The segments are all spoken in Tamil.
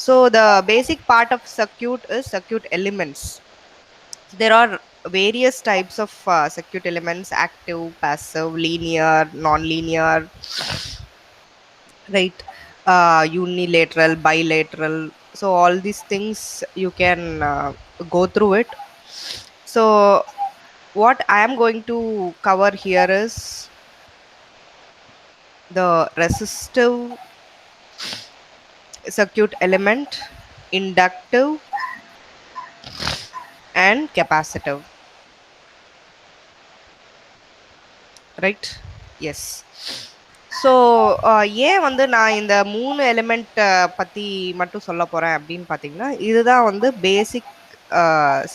So the basic part of circuit is circuit elements. There are various types of circuit elements: active, passive, linear, non-linear, right? Unilateral, bilateral. So all these things you can go through it. So what I am going to cover here is the resistive circuit element, inductive, and capacitive, right? Yes. So ஏன் வந்து நான் இந்த 3 எலிமெண்ட் பற்றி மட்டும் சொல்ல போகிறேன் அப்படின்னு பார்த்தீங்கன்னா, இதுதான் வந்து பேசிக்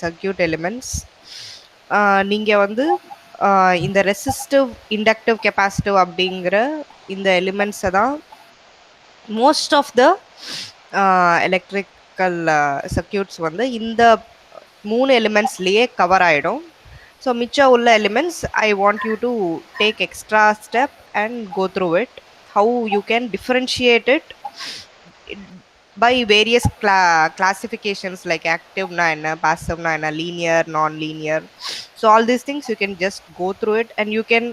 சர்க்யூட் எலிமெண்ட்ஸ். நீங்கள் வந்து இந்த ரெசிஸ்டிவ், இண்டக்டிவ், கெப்பாசிட்டிவ் அப்படிங்கிற இந்த எலிமெண்ட்ஸை தான் most of the electrical circuits வந்து இந்த 3 எலிமெண்ட்ஸ்லேயே கவர் ஆகிடும். ஸோ மிச்சம் உள்ள elements I want you to take extra step and go through it, how you can differentiate it by various classifications like active na enna, passive na enna, linear, non-linear. So all these things you can just go through it and you can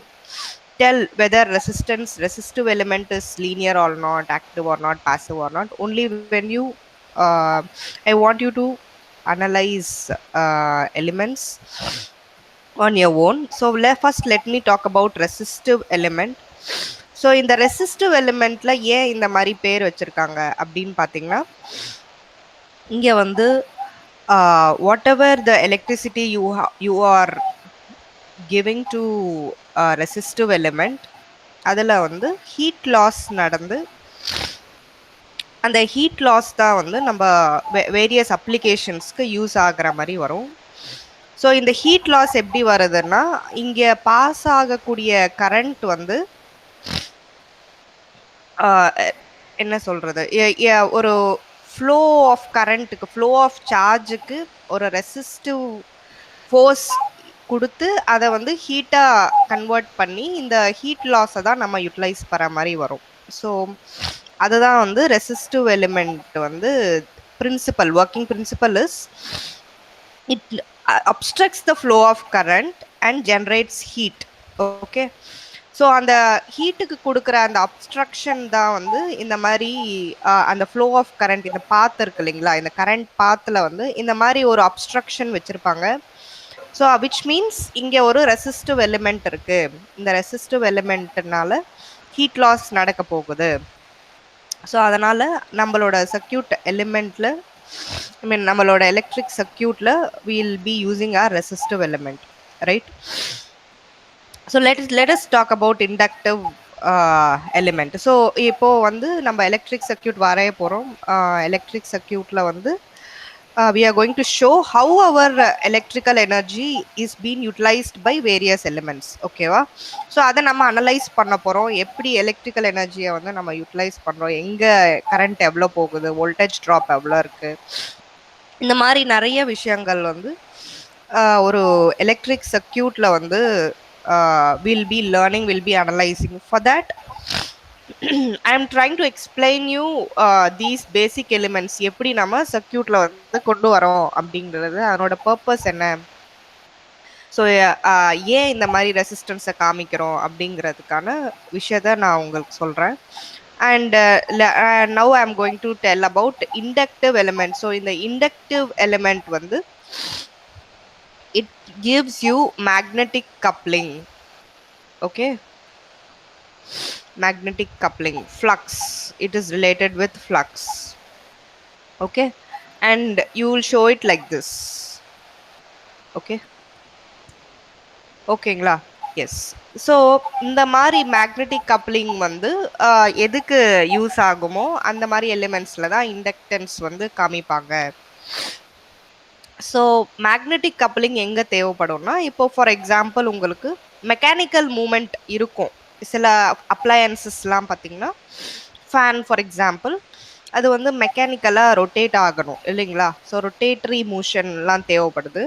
tell whether resistive element is linear or not, active or not, passive or not, only when you I want you to analyze elements on your own. So first let me talk about resistive element. So இந்த ரெசிஸ்டிவ் எலிமெண்ட்ல ஏன் இந்த மாதிரி பேர் வச்சிருக்காங்க அப்படின்னு பார்த்தீங்கன்னா, இங்கே வந்து what ever the electricity you are giving to resistive element, அதில் வந்து ஹீட் லாஸ் நடந்து அந்த ஹீட் லாஸ் தான் வந்து நம்ம வேரியஸ் அப்ளிகேஷன்ஸ்க்கு யூஸ் ஆகிற மாதிரி வரும். ஸோ இந்த ஹீட் லாஸ் எப்படி வருதுன்னா, இங்கே பாஸ் ஆகக்கூடிய கரண்ட் வந்து என்ன சொல்கிறது, ஒரு ஃப்ளோ ஆஃப் கரண்ட்டுக்கு, ஃப்ளோ ஆஃப் சார்ஜுக்கு ஒரு ரெசிஸ்டிவ் ஃபோர்ஸ் கொடுத்து அதை வந்து ஹீட்டாக கன்வெர்ட் பண்ணி இந்த ஹீட் லாஸை தான் நம்ம யூட்டிலைஸ் பண்ணுற மாதிரி வரும். ஸோ அதுதான் வந்து ரெசிஸ்டிவ் எலிமெண்ட் வந்து principle, working principle is it obstructs the flow of current and generates heat. Okay, so அந்த ஹீட்டுக்கு கொடுக்குற அந்த அப்ஸ்ட்ரக்ஷன் தான் வந்து இந்த மாதிரி அந்த ஃப்ளோ ஆஃப் கரண்ட், இந்த பாத் இருக்கு இல்லைங்களா, இந்த கரண்ட் பாத்தில் வந்து இந்த மாதிரி ஒரு அப்ஸ்ட்ரக்ஷன் வச்சுருப்பாங்க. ஸோ விச் மீன்ஸ் இங்கே ஒரு ரெசிஸ்டிவ் எலிமெண்ட் இருக்குது. இந்த ரெசிஸ்டிவ் எலிமெண்ட்னால ஹீட் லாஸ் நடக்க போகுது. ஸோ அதனால் நம்மளோட சர்க்யூட் எலிமெண்ட்டில், I mean நம்மளோட எலக்ட்ரிக் சர்க்யூட்டில் we'll be using our resistive element, right? So let us talk about inductive element. So இப்போ வந்து நம்ம எலக்ட்ரிக் சர்க்யூட் வரைய போகிறோம். எலக்ட்ரிக் சர்க்யூட்டில் வந்து we are going to show how our electrical energy is being utilized by various elements. ஓகேவா? ஸோ அதை நம்ம அனலைஸ் பண்ண போகிறோம். எப்படி எலக்ட்ரிக்கல் எனர்ஜியை வந்து நம்ம யூட்டிலைஸ் பண்ணுறோம், எங்கே கரண்ட் எவ்வளோ போகுது, வோல்டேஜ் ட்ராப் எவ்வளோ இருக்குது, இந்த மாதிரி நிறைய விஷயங்கள் வந்து ஒரு எலக்ட்ரிக் சர்க்யூட்டில் வந்து we'll be learning, we'll be analyzing. For that I am trying to explain you these basic elements, எப்படி நம்ம சர்க்யூட்டில் வந்து கொண்டு வரோம் அப்படிங்கிறது, அதனோட பர்பஸ் என்ன, ஸோ ஏன் இந்த மாதிரி ரெசிஸ்டன்ஸை காமிக்கிறோம் அப்படிங்கிறதுக்கான விஷயத்த நான் உங்களுக்கு சொல்கிறேன். And now I am going to tell about inductive element. So in the inductive element வந்து it gives you magnetic coupling. Okay, magnetic coupling, flux, it is related with flux. Okay, and you will show it like this. Okay, ஓகேங்களா? எஸ். ஸோ இந்த மாதிரி மேக்னெட்டிக் கப்ளிங் வந்து எதுக்கு யூஸ் ஆகுமோ அந்த மாதிரி எலிமெண்ட்ஸில் தான் இண்டக்டன்ஸ் வந்து காமிப்பாங்க. ஸோ மேக்னெட்டிக் கப்ளிங் எங்கே தேவைப்படும்னா, இப்போ ஃபார் எக்ஸாம்பிள் உங்களுக்கு மெக்கானிக்கல் மூமெண்ட் இருக்கும். சில அப்ளையன்சஸ்லாம் பார்த்தீங்கன்னா, ஃபேன் ஃபார் எக்ஸாம்பிள், அது வந்து மெக்கானிக்கலாக ரொட்டேட் ஆகணும் இல்லைங்களா? ஸோ ரொட்டேட்டரி மோஷன்லாம் தேவைப்படுது.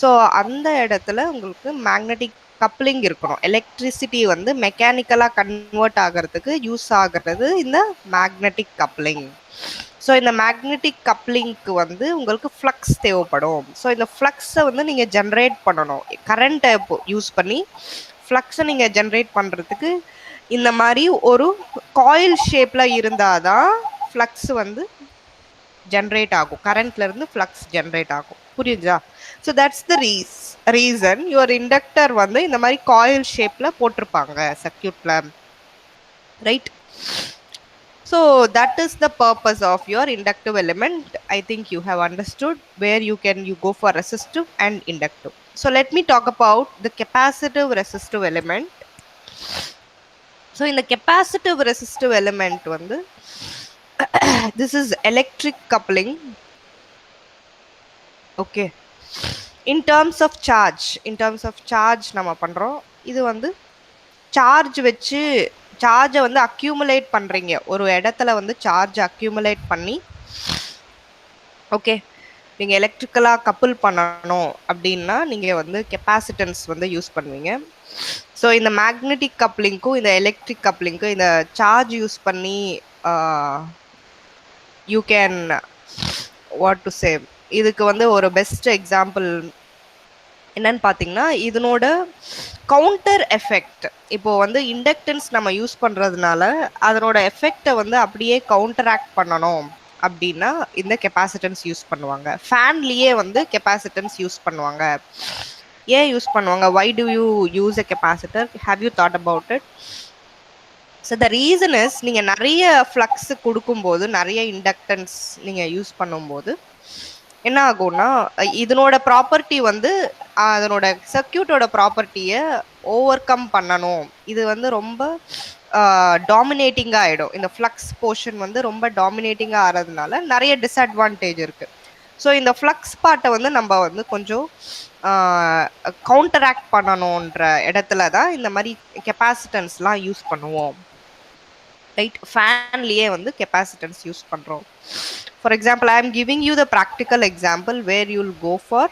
ஸோ அந்த இடத்துல உங்களுக்கு மேக்னெட்டிக் கப்ளிங் இருக்கணும். எலக்ட்ரிசிட்டி வந்து மெக்கானிக்கலா கன்வெர்ட் ஆகுறதுக்கு யூஸ் ஆகுறது இந்த மேக்னெட்டிக் கப்ளிங். ஸோ இந்த மேக்னெட்டிக் கப்ளிங்க்கு வந்து உங்களுக்கு ஃப்ளக்ஸ் தேவைப்படும். ஸோ இந்த ஃப்ளக்ஸை வந்து நீங்க ஜென்ரேட் பண்ணணும். கரண்ட்டை யூஸ் பண்ணி ஃப்ளக்ஸை நீங்க ஜென்ரேட் பண்றதுக்கு இந்த மாதிரி ஒரு காயில் ஷேப்ல இருந்தாதான் ஃப்ளக்ஸ் வந்து ஜென்ரேட் ஆகும். கரண்ட்ல இருந்து ஃப்ளக்ஸ் ஜென்ரேட் ஆகும். புரியுதா? So that's the reason your inductor வந்து இந்த மாதிரி காயில் ஷேப்ல போட்டிருப்பாங்க சர்க்கியூட்ல, right? So that is the purpose of your inductive element. I think you have understood where you go for resistive and inductive. So let me talk about the capacitive resistive element. So in the capacitive resistive element வந்து this is electric coupling. Okay. In terms of charge நம்ம பண்றோம். இது வந்து சார்ஜ் வச்சு சார்ஜை வந்து அக்யூமுலேட் பண்றீங்க. ஒரு இடத்துல வந்து சார்ஜ் அக்யூமுலேட் பண்ணி ஓகே நீங்க எலக்ட்ரிக்கலா கப்புள் பண்ணணும் அப்படின்னா நீங்க வந்து கெப்பாசிட்டன்ஸ் வந்து யூஸ் பண்ணுவீங்க. ஸோ இந்த மேக்னெட்டிக் கப்ளிங்க்கும் இந்த எலக்ட்ரிக் கப்ளிங்க்கும் இந்த சார்ஜ் யூஸ் பண்ணி you can what to say, இதுக்கு வந்து ஒரு பெஸ்ட் எக்ஸாம்பிள் என்னன்னு பார்த்தீங்கன்னா இதனோட கவுண்டர் எஃபெக்ட். இப்போ வந்து இண்டக்டன்ஸ் நம்ம யூஸ் பண்றதுனால அதனோட எஃபெக்டை வந்து அப்படியே கவுண்டராக்ட் பண்ணணும் அப்படின்னா இந்த கெப்பாசிட்டன்ஸ் யூஸ் பண்ணுவாங்க. ஃபேன்லயே வந்து கெப்பாசிட்டன்ஸ் யூஸ் பண்ணுவாங்க. ஏன் யூஸ் பண்ணுவாங்க? Why do you use a capacitor? Have you thought about it? So the reason is நீங்க நிறைய ஃப்ளக்ஸ் கொடுக்கும்போது, நிறைய இண்டக்டன்ஸ் நீங்க யூஸ் பண்ணும்போது என்ன ஆகும்னா இதனோட ப்ராப்பர்ட்டி வந்து அதனோட சர்க்கியூட்டோட ப்ராப்பர்ட்டியை ஓவர் கம் பண்ணணும். இது வந்து ரொம்ப டாமினேட்டிங்காக ஆகிடும். இந்த ஃப்ளக்ஸ் போர்ஷன் வந்து ரொம்ப டாமினேட்டிங்காக ஆகிறதுனால நிறைய டிஸ்அட்வான்டேஜ் இருக்குது. ஸோ இந்த ஃப்ளக்ஸ் பார்ட்டை வந்து நம்ம வந்து கொஞ்சம் கவுண்டராக்ட் பண்ணணுன்ற இடத்துல தான் இந்த மாதிரி கெப்பாசிட்டன்ஸ்லாம் யூஸ் பண்ணுவோம், ரைட்? ஃபேன்லேயே வந்து கெப்பாசிட்டன்ஸ் யூஸ் பண்ணுறோம். For example, I am giving you the practical example where you will go for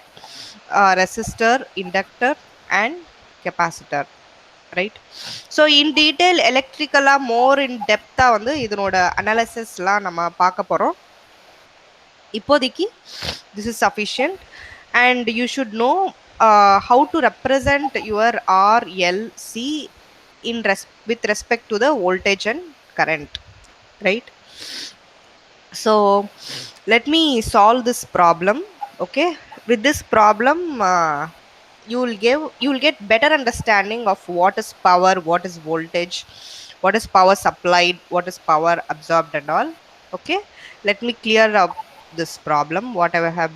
resistor, inductor and capacitor, right? So in detail electrical more in depth வந்து இதனோட அனாலிசிஸ்லாம் நம்ம பார்க்க போறோம். இப்போதைக்கு this is sufficient and you should know how to represent your RLC with respect to the voltage and current, right? So let me solve this problem. Okay, with this problem you will get better understanding of what is power, what is voltage, what is power supplied, what is power absorbed and all. Okay, let me clear up this problem whatever have